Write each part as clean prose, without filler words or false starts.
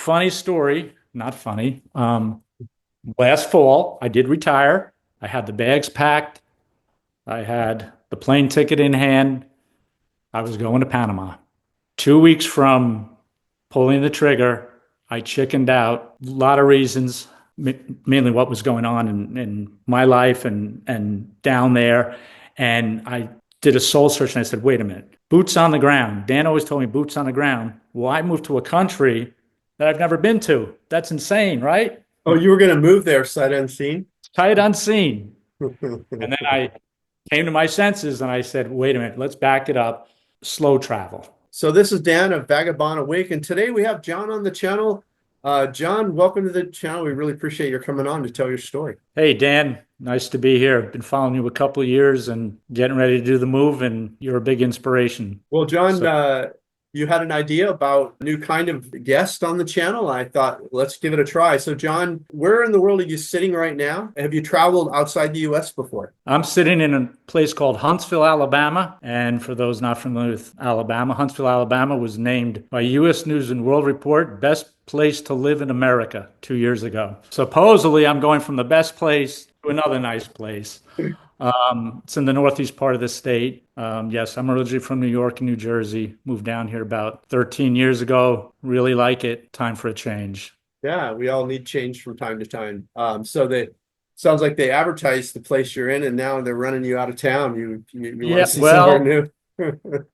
funny story, not funny. Last fall, I did retire. I had the bags packed. I had the plane ticket in hand. I was going to Panama. 2 weeks from pulling the trigger, I chickened out. A lot of reasons, mainly what was going on in my life and down there. And I did a soul search and I said, wait a minute, boots on the ground. Dan always told me boots on the ground. Well, I moved to a country that I've never been to. That's insane, right? Oh, you were going to move there sight unseen? Sight unseen. And then I came to my senses and I said, wait a minute, let's back it up. Slow travel. So this is Dan of Vagabond Awake, and today we have John on the channel. John, welcome to the channel. We really appreciate your coming on to tell your story. Hey, Dan, nice to be here. I've been following you a couple of years and getting ready to do the move, and you're a big inspiration. Well, John, you had an idea about a new kind of guest on the channel. I thought, let's give it a try. So, John, where in the world are you sitting right now? Have you traveled outside the U.S. before? I'm sitting in a place called Huntsville, Alabama. And for those not familiar with Alabama, Huntsville, Alabama was named by U.S. News and World Report best place to live in America 2 years ago. Supposedly, I'm going from the best place to another nice place. It's in the northeast part of the state. Yes, I'm originally from New York and New Jersey. Moved down here about 13 years ago. Really like it. Time for a change. Yeah, we all need change from time to time. So that sounds like they advertised the place you're in, and now they're running you out of town. You want to see somewhere new?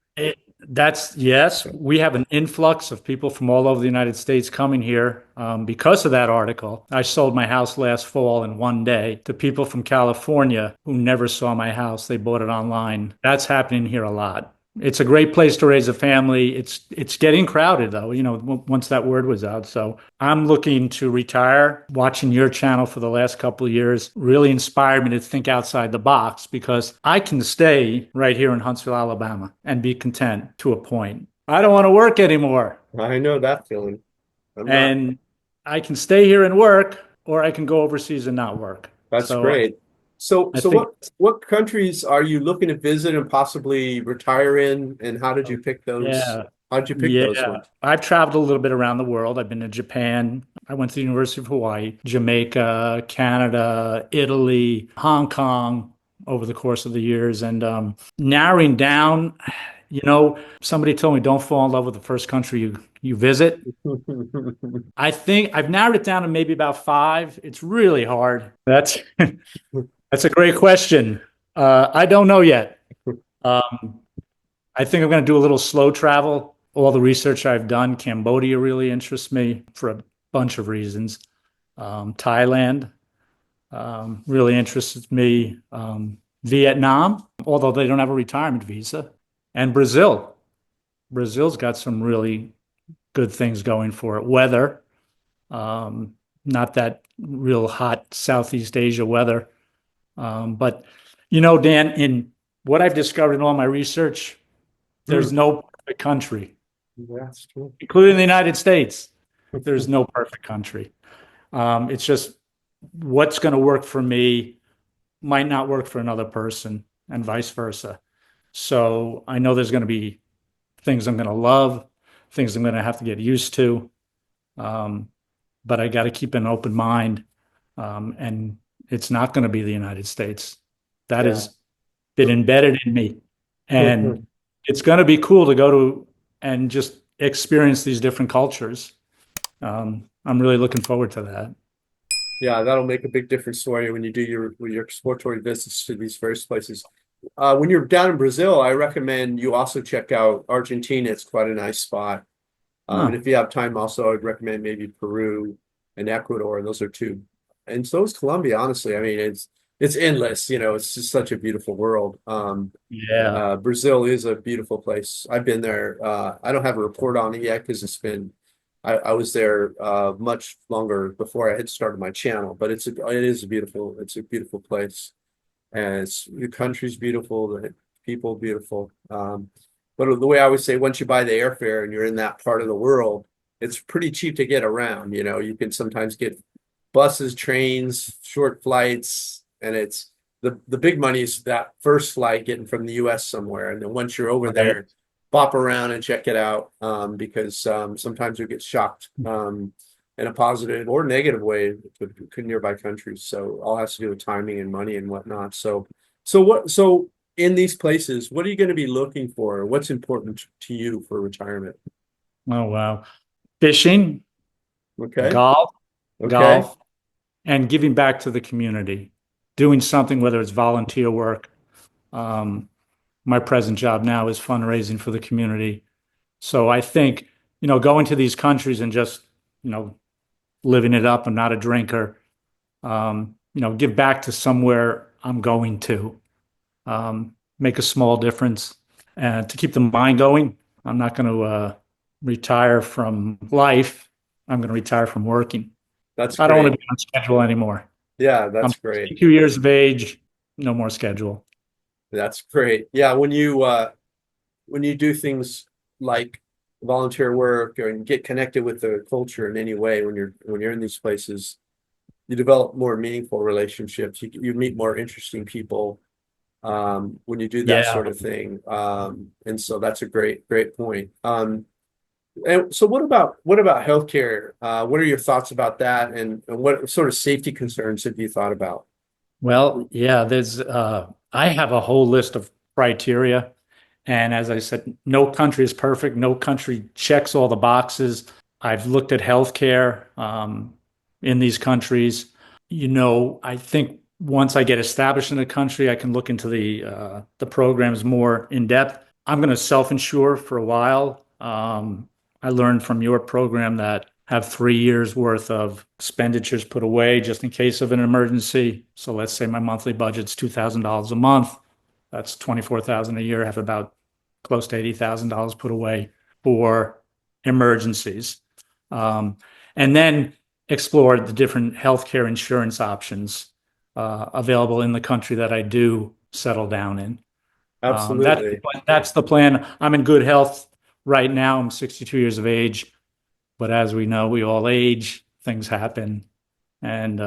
Yes, we have an influx of people from all over the United States coming here because of that article. I sold my house last fall in one day to people from California who never saw my house. They bought it online. That's happening here a lot. It's a great place to raise a family. It's getting crowded though, once that word was out. So I'm looking to retire. Watching your channel for the last couple of years really inspired me to think outside the box because I can stay right here in Huntsville, Alabama and be content to a point. I don't want to work anymore. I know that feeling. And I can stay here and work, or I can go overseas and not work. That's great. So what countries are you looking to visit and possibly retire in, and how did you pick those? Yeah. How did you pick those ones? I've traveled a little bit around the world. I've been to Japan. I went to the University of Hawaii, Jamaica, Canada, Italy, Hong Kong over the course of the years. And narrowing down, somebody told me don't fall in love with the first country you visit. I think I've narrowed it down to maybe about 5. It's really hard. That's a great question. I don't know yet. I think I'm going to do a little slow travel. All the research I've done, Cambodia really interests me for a bunch of reasons. Thailand really interests me. Vietnam, although they don't have a retirement visa. And Brazil. Brazil's got some really good things going for it. Weather, not that real hot Southeast Asia weather. But, Dan, in what I've discovered in all my research, there's no perfect country. That's true. Including the United States. There's no perfect country. It's just what's going to work for me might not work for another person and vice versa. So I know there's going to be things I'm going to love, things I'm going to have to get used to. But I got to keep an open mind. And it's not going to be the United States. That has been embedded in me. And it's going to be cool to go to and just experience these different cultures. I'm really looking forward to that. Yeah, that'll make a big difference for you when you do your exploratory visits to these various places. When you're down in Brazil, I recommend you also check out Argentina. It's quite a nice spot. And if you have time also, I'd recommend maybe Peru and Ecuador. Those are two. And so is Colombia, honestly. I mean, it's endless, it's just such a beautiful world. Brazil is a beautiful place. I've been there. I don't have a report on it yet because I was there much longer before I had started my channel, but it is a beautiful place. And the country's beautiful, the people beautiful. But the way I would say, once you buy the airfare and you're in that part of the world, it's pretty cheap to get around. You can sometimes get buses, trains, short flights, and it's the big money is that first flight getting from the US somewhere. And then once you're over there, bop around and check it out, because sometimes you get shocked in a positive or negative way to nearby countries. So all has to do with timing and money and whatnot. So in these places, what are you going to be looking for? What's important to you for retirement? Oh, wow. Fishing, Okay. golf, Okay. golf, and giving back to the community, doing something, whether it's volunteer work. Um, my present job now is fundraising for the community. So I think, going to these countries and just, living it up. I'm not a drinker. Give back to somewhere I'm going to, make a small difference, and to keep the mind going. I'm not going to retire from life. I'm going to retire from working. That's I don't want to great. be on schedule anymore. Yeah, I'm that's great. 62 years of age, no more schedule. That's great. Yeah, when you do things like volunteer work and get connected with the culture in any way, when you're in these places, you develop more meaningful relationships. You meet more interesting people when you do that Yeah. sort of thing. And so that's a great point. And so what about healthcare? What are your thoughts about that? And what sort of safety concerns have you thought about? Well, yeah, I have a whole list of criteria. And as I said, no country is perfect. No country checks all the boxes. I've looked at healthcare in these countries. I think once I get established in a country, I can look into the programs more in depth. I'm going to self-insure for a while. I learned from your program that have 3 years worth of expenditures put away just in case of an emergency. So let's say my monthly budget's $2,000 a month. That's 24,000 a year. I have about close to $80,000 put away for emergencies. And then explore the different healthcare insurance options available in the country that I do settle down in. Um, that's Absolutely. that's the plan. I'm in good health right now. I'm 62 years of age, but as we know, we all age. Things happen, and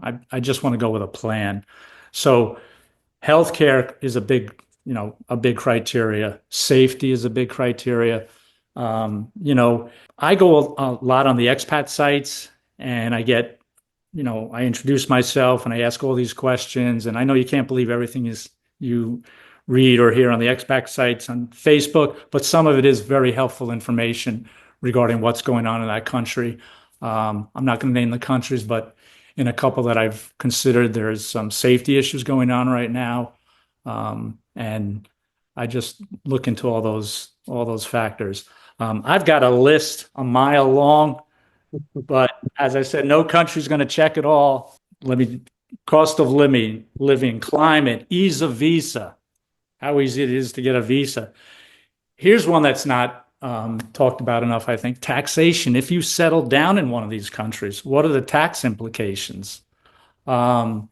I just want to go with a plan. So healthcare is a big criteria. Safety is a big criteria. I go a lot on the expat sites, and I introduce myself and I ask all these questions. And I know you can't believe everything is you read or hear on the expat sites on Facebook, but some of it is very helpful information regarding what's going on in that country. I'm not going to name the countries, but in a couple that I've considered, there's some safety issues going on right now. And I just look into all those factors. I've got a list a mile long, but as I said, no country's going to check it all. Cost of living, climate, ease of visa, how easy it is to get a visa. Here's one that's not talked about enough, I think. Taxation. If you settle down in one of these countries, what are the tax implications? Um,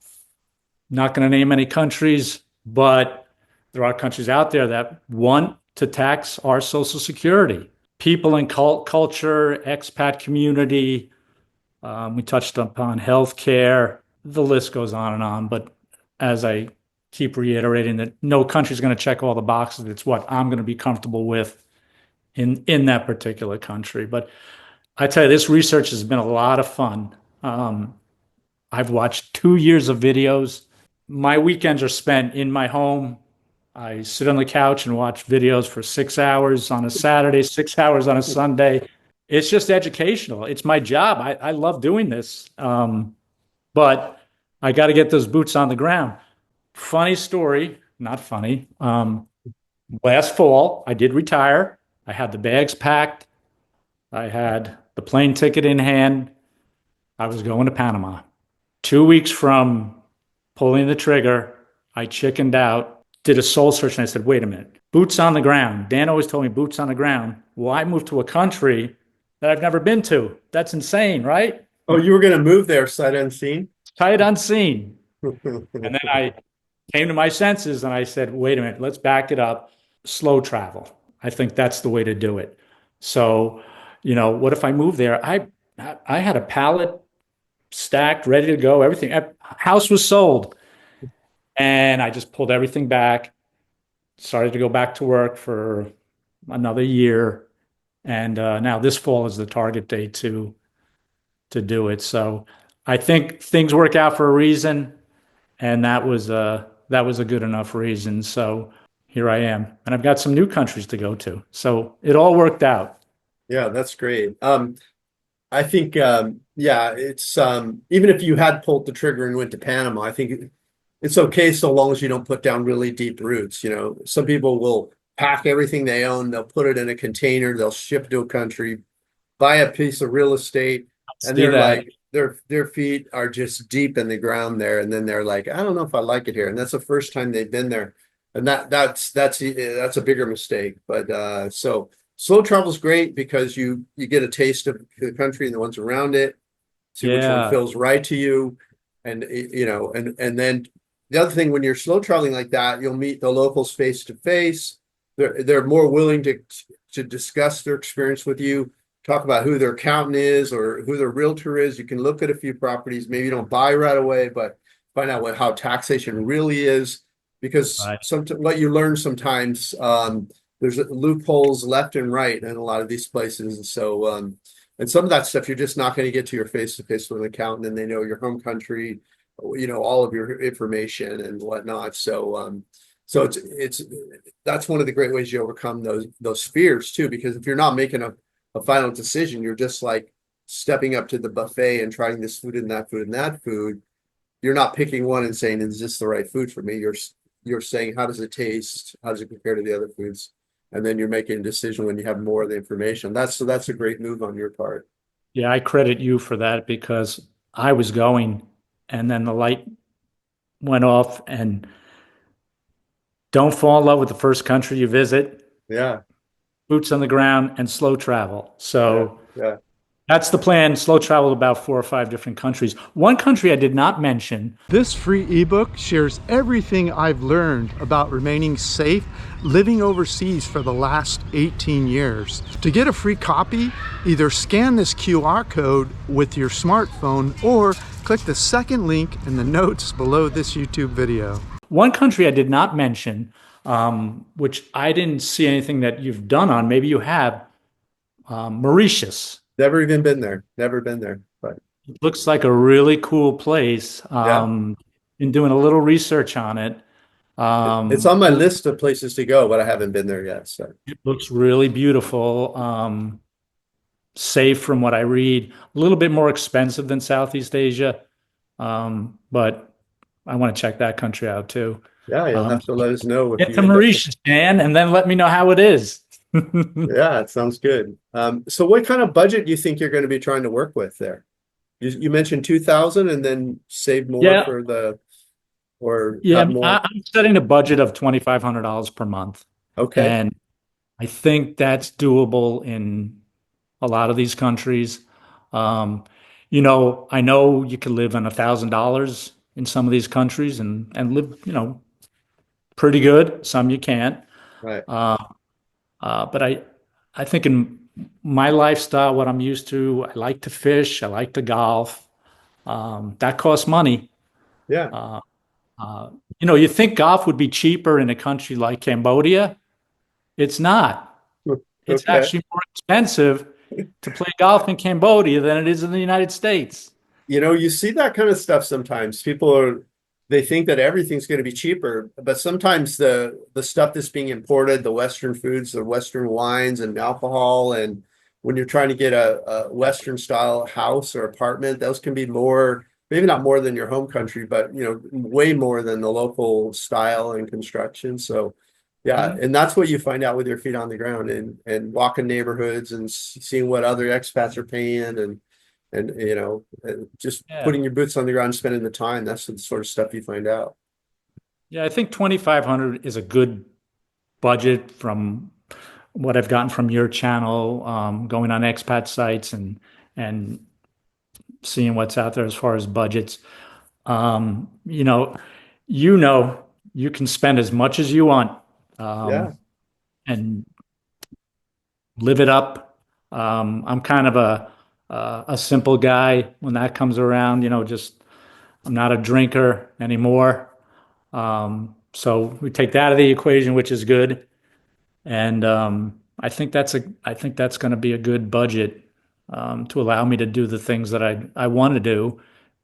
Not going to name any countries, but there are countries out there that want to tax our Social Security. People in culture, expat community. We touched upon healthcare. The list goes on and on. But as I keep reiterating, that no country's going to check all the boxes. It's what I'm going to be comfortable with in that particular country. But I tell you, this research has been a lot of fun. I've watched 2 years of videos. My weekends are spent in my home. I sit on the couch and watch videos for 6 hours on a Saturday, 6 hours on a Sunday. It's just educational. It's my job. I love doing this. But I got to get those boots on the ground. Funny story, not funny. Last fall, I did retire. I had the bags packed. I had the plane ticket in hand. I was going to Panama. 2 weeks from pulling the trigger, I chickened out, did a soul search, and I said, wait a minute, boots on the ground. Dan always told me boots on the ground. Well, I moved to a country that I've never been to. That's insane, right? Oh, you were going to move there sight unseen? Sight unseen. And then I came to my senses and I said, wait a minute, let's back it up. Slow travel. I think that's the way to do it. So, what if I move there? I had a pallet stacked, ready to go, everything. House was sold. And I just pulled everything back, started to go back to work for another year, and now this fall is the target date to do it. So I think things work out for a reason, and that was a good enough reason. So here I am, and I've got some new countries to go to. So it all worked out. Yeah, that's great. I think yeah, it's even if you had pulled the trigger and went to Panama, I think it's okay so long as you don't put down really deep roots. You know, some people will pack everything they own, they'll put it in a container, they'll ship to a country, buy a piece of real estate, and See they're that? like their feet are just deep in the ground there, and then they're like, I don't know if I like it here, and that's the first time they've been there, and that's a bigger mistake. But so slow travel is great because you get a taste of the country and the ones around it, see which one Yeah, feels right to you, and you know, and then the other thing when you're slow traveling like that, you'll meet the locals face to face. They're more willing to discuss their experience with you, talk about who their accountant is or who their realtor is. You can look at a few properties, maybe you don't buy right away, but find out how taxation really is. Because right. what you learn sometimes, there's loopholes left and right in a lot of these places. And so, and some of that stuff you're just not going to get to your face to face with an accountant, and they know your home country, you know, all of your information and whatnot. So, so it's that's one of the great ways you overcome those fears too, because if you're not making a final decision, you're just like stepping up to the buffet and trying this food and that food and that food. You're not picking one and saying, is this the right food for me? You're saying, how does it taste? How does it compare to the other foods? And then you're making a decision when you have more of the information. That's a great move on your part. Yeah, I credit you for that because I was going, and then the light went off. And don't fall in love with the first country you visit. Yeah, Boots on the ground and slow travel. yeah, So yeah. that's the plan. Slow travel to about 4 or 5 different countries. One country I did not mention. This free ebook shares everything I've learned about remaining safe living overseas for the last 18 years. To get a free copy, either scan this QR code with your smartphone or click the second link in the notes below this YouTube video. One country I did not mention, which I didn't see anything that you've done on, maybe you have, Mauritius. Never even been there. Never been there. But It looks like a really cool place. yeah, Been doing a little research on it. it's on my list of places to go, but I haven't been there yet. So It looks really beautiful. Safe from what I read. A little bit more expensive than Southeast Asia, but I want to check that country out too. yeah, you'll Um, have to let us know if get you to end up. Mauritius, Dan, and then let me know how it is. Yeah, it sounds good. So what kind of budget do you think you're going to be trying to work with there? You mentioned 2,000 and then save more Yeah, for or yeah. have more. I'm setting a budget of $2,500 per month, Okay, and I think that's doable in a lot of these countries. Um, I know you can live on $1,000 in some of these countries and live, pretty good. Some you can't. right. Uh, but I think in my lifestyle, what I'm used to, I like to fish, I like to golf. That costs money. Yeah. Uh, you think golf would be cheaper in a country like Cambodia? It's not. It's Okay. actually more expensive to play golf in Cambodia than it is in the United States. You know, you see that kind of stuff sometimes. They think that everything's going to be cheaper, but sometimes the stuff that's being imported, the Western foods, the Western wines and alcohol, and when you're trying to get a Western style house or apartment, those can be more, maybe not more than your home country, but way more than the local style and construction. So yeah, Yeah. and that's what you find out with your feet on the ground and walking neighborhoods and seeing what other expats are paying and just Yeah. putting your boots on the ground, spending the time. That's the sort of stuff you find out. Yeah, I think 2,500 is a good budget from what I've gotten from your channel, going on expat sites and seeing what's out there as far as budgets. Um, you know, you know, you can spend as much as you want, Yeah, and live it up. I'm kind of a simple guy when that comes around. Just I'm not a drinker anymore. So we take that out of the equation, which is good. And I think that's going to be a good budget to allow me to do the things that I want to do,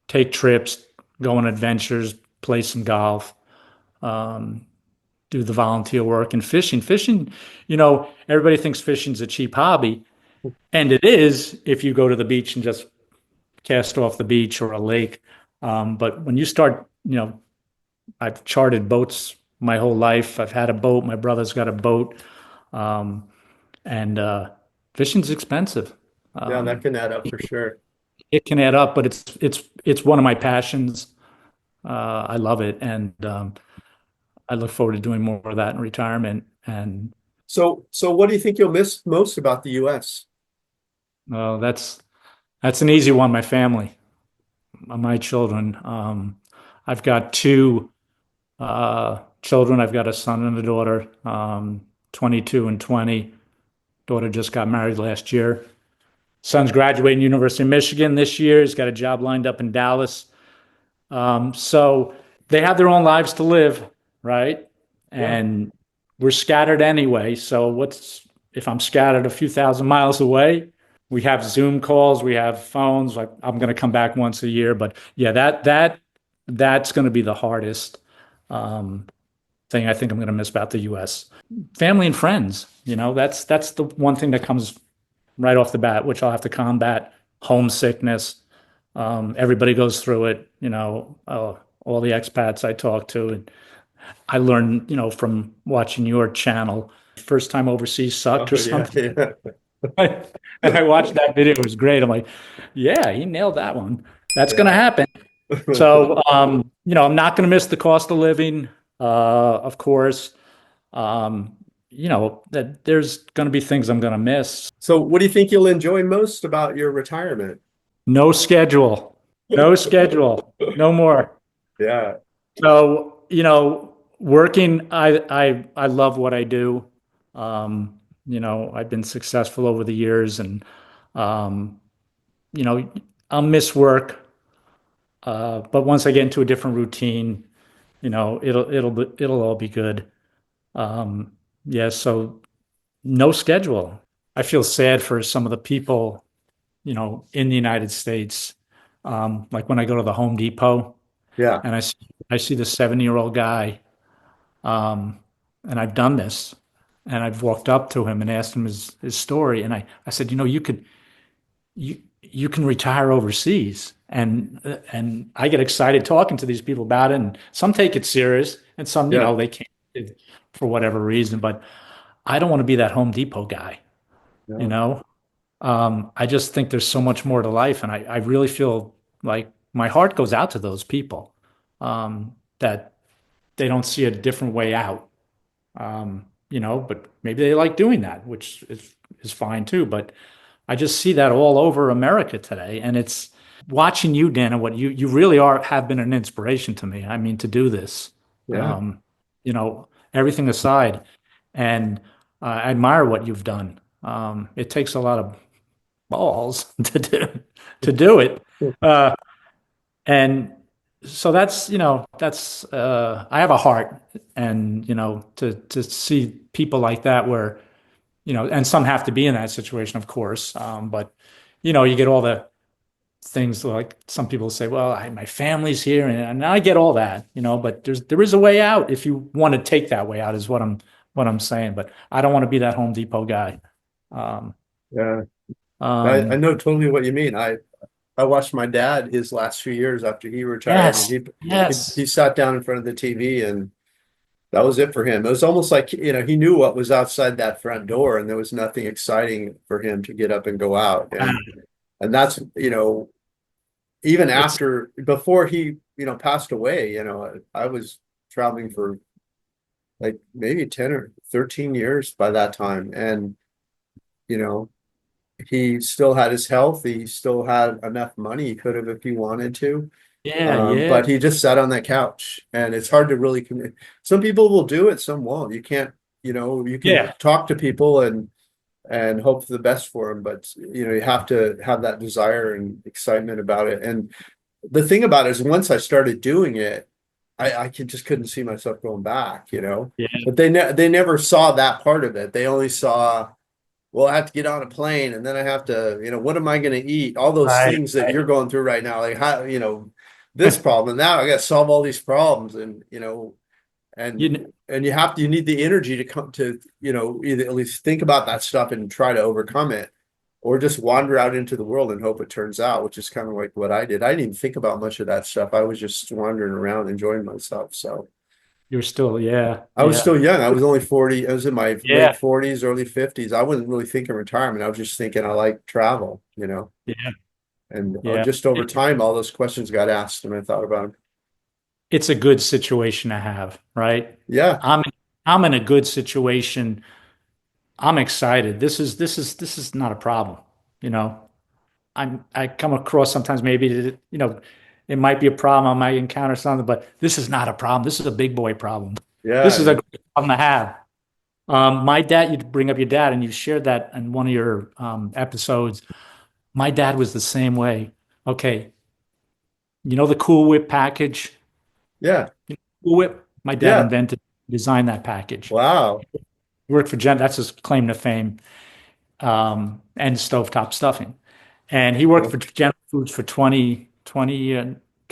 take trips, go on adventures, play some golf, um, do the volunteer work and fishing. Fishing, everybody thinks fishing's a cheap hobby, and it is if you go to the beach and just cast off the beach or a lake. But when you start, I've chartered boats my whole life. I've had a boat. My brother's got a boat. Um, and fishing's expensive. Yeah, that Um, can add up for sure. it can add up, but it's one of my passions. I love it, and I look forward to doing more of that in retirement. And So what do you think you'll miss most about the US? that's an easy one. My family, my children. I've got two children. I've got a son and a daughter, 22 and 20. Daughter just got married last year. Son's graduating University of Michigan this year. He's got a job lined up in Dallas. So they have their own lives to live, right? Yeah. And we're scattered anyway. So if I'm scattered a few thousand miles away? We have Zoom calls, we have phones. I'm going to come back once a year, but yeah, that's going to be the hardest um, thing I think I'm going to miss about the U.S. Family and friends. That's the one thing that comes right off the bat, which I'll have to combat. Homesickness. Everybody goes through it. All the expats I talk to, and I learned, from watching your channel. First time overseas sucked or something. Yeah. And I watched that video. It was great. I'm like, yeah, he nailed that one. That's going to happen. So, I'm not going to miss the cost of living, of course. That there's going to be things I'm going to miss. So what do you think you'll enjoy most about your retirement? No schedule, no more. Yeah. So, working, I love what I do. I've been successful over the years, and I'll miss work. But once I get into a different routine, it'll all be good. Yeah, so no schedule. I feel sad for some of the people, in the United States. Like when I go to the Home Depot Yeah. and I see the 70-year-old guy, and I've done this, and I've walked up to him and asked him his story, and I said, you can retire overseas, and I get excited talking to these people about it, and some take it serious, and some, Yeah. they can't for whatever reason, but I don't want to be that Home Depot guy, Yeah. I just think there's so much more to life, and I really feel like my heart goes out to those people, that they don't see a different way out, but maybe they like doing that, which is fine too. But I just see that all over America today, and it's watching you, Dan, and what you really have been an inspiration to me. I mean, to do this, Yeah. everything aside, and I admire what you've done. It takes a lot of balls to do it, and so that's I have a heart, and to see people like that, where and some have to be in that situation, of course, but you get all the things, like some people say, well, my family's here, and I get all that, but there is a way out if you want to take that way out, is what I'm saying. But I don't want to be that Home Depot guy. Yeah. I know totally what you mean. I watched my dad his last few years after he retired. Yes, And yes. he sat down in front of the TV, and that was it for him. It was almost like, he knew what was outside that front door, and there was nothing exciting for him to get up and go out. And that's, even before he, passed away, I was traveling for like maybe 10 or 13 years by that time. And, he still had his health. He still had enough money. He could have if he wanted to. Yeah. But he just sat on that couch, and it's hard to really commit. Some people will do it, some won't. You can't, you can talk to people and hope for the best for them, but you have to have that desire and excitement about it. And the thing about it is, once I started doing it, I just couldn't see myself going back, Yeah. But they never saw that part of it. They only saw well, I have to get on a plane and then I have to, what am I going to eat? All those Right, things that right. you're going through right now, like how, this problem. Now I got to solve all these problems and, You, and kn- you need the energy to come to, either at least think about that stuff and try to overcome it, or just wander out into the world and hope it turns out, which is kind of like what I did. I didn't even think about much of that stuff. I was just wandering around enjoying myself. So you're still, yeah, I was yeah, still young. I was only 40. I was in my late yeah, 40s, early 50s. I wasn't really thinking retirement. I was just thinking I like travel, yeah, and yeah. just over time, all those questions got asked and I thought about them. It's a good situation to have, right? Yeah. I'm I'm in a good situation. I'm excited. This is not a problem, you know. I come across sometimes maybe that, it might be a problem. I might encounter something, but this is not a problem. This is a big boy problem. This is a Yeah. great problem to have. My dad, you bring up your dad, and you shared that in one of your episodes. My dad was the same way. Okay, you know the Cool Whip package? Yeah. Cool Whip. My dad Yeah. designed that package. Wow. He worked for Gen. That's his claim to fame. And stovetop stuffing. And he worked Cool. for General Foods for 20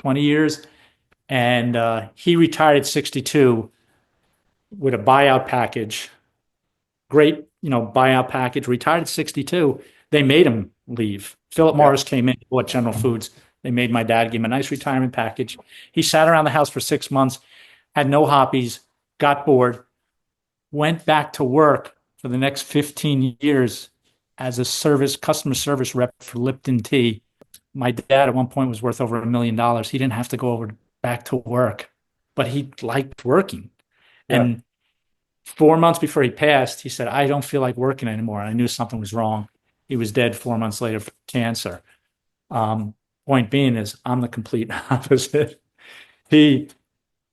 years. And he retired at 62 with a buyout package. Great, buyout package. Retired at 62. They made him leave. Philip Yeah. Morris came in, bought General Foods. They made my dad, give him a nice retirement package. He sat around the house for 6 months, had no hobbies, got bored, went back to work for the next 15 years as a customer service rep for Lipton Tea. My dad at one point was worth over $1 million. He didn't have to go back to work, but he liked working. Yeah. And 4 months before he passed, he said, I don't feel like working anymore. And I knew something was wrong. He was dead 4 months later from cancer. Point being is I'm the complete opposite. He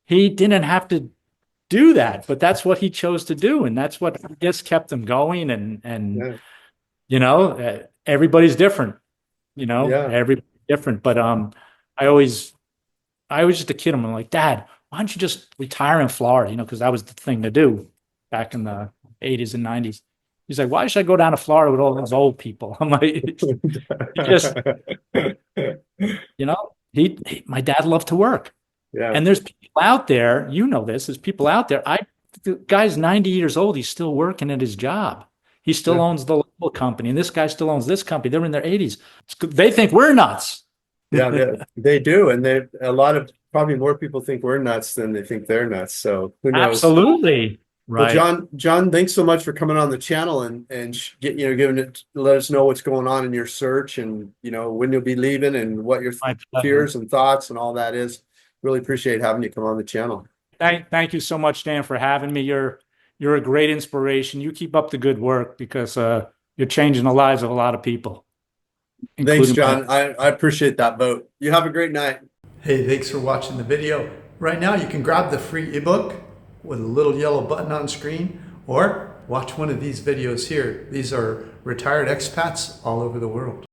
didn't have to do that, but that's what he chose to do, and that's what I guess kept him going. And Yeah. everybody's different. Yeah. Everybody's different. But I was just a kid. I'm like, Dad, why don't you just retire in Florida? Because that was the thing to do back in the 80s and 90s. He's like, why should I go down to Florida with all those old people? I'm like, he just, my dad loved to work. Yeah. And there's people out there, there's people out there. The guy's 90 years old. He's still working at his job. He still Yeah. owns the local company. And this guy still owns this company. They're in their 80s. They think we're nuts. Yeah, they do. And probably more people think we're nuts than they think they're nuts. So who knows? Absolutely. Well, Right. John, thanks so much for coming on the channel and let us know what's going on in your search and, when you'll be leaving and what your My pleasure. fears and thoughts and all that is. Really appreciate having you come on the channel. Thank you so much, Dan, for having me. You're a great inspiration. You keep up the good work because you're changing the lives of a lot of people. Thanks, including John. I appreciate that vote. You have a great night. Hey, thanks for watching the video. Right now you can grab the free ebook with a little yellow button on screen, or watch one of these videos here. These are retired expats all over the world.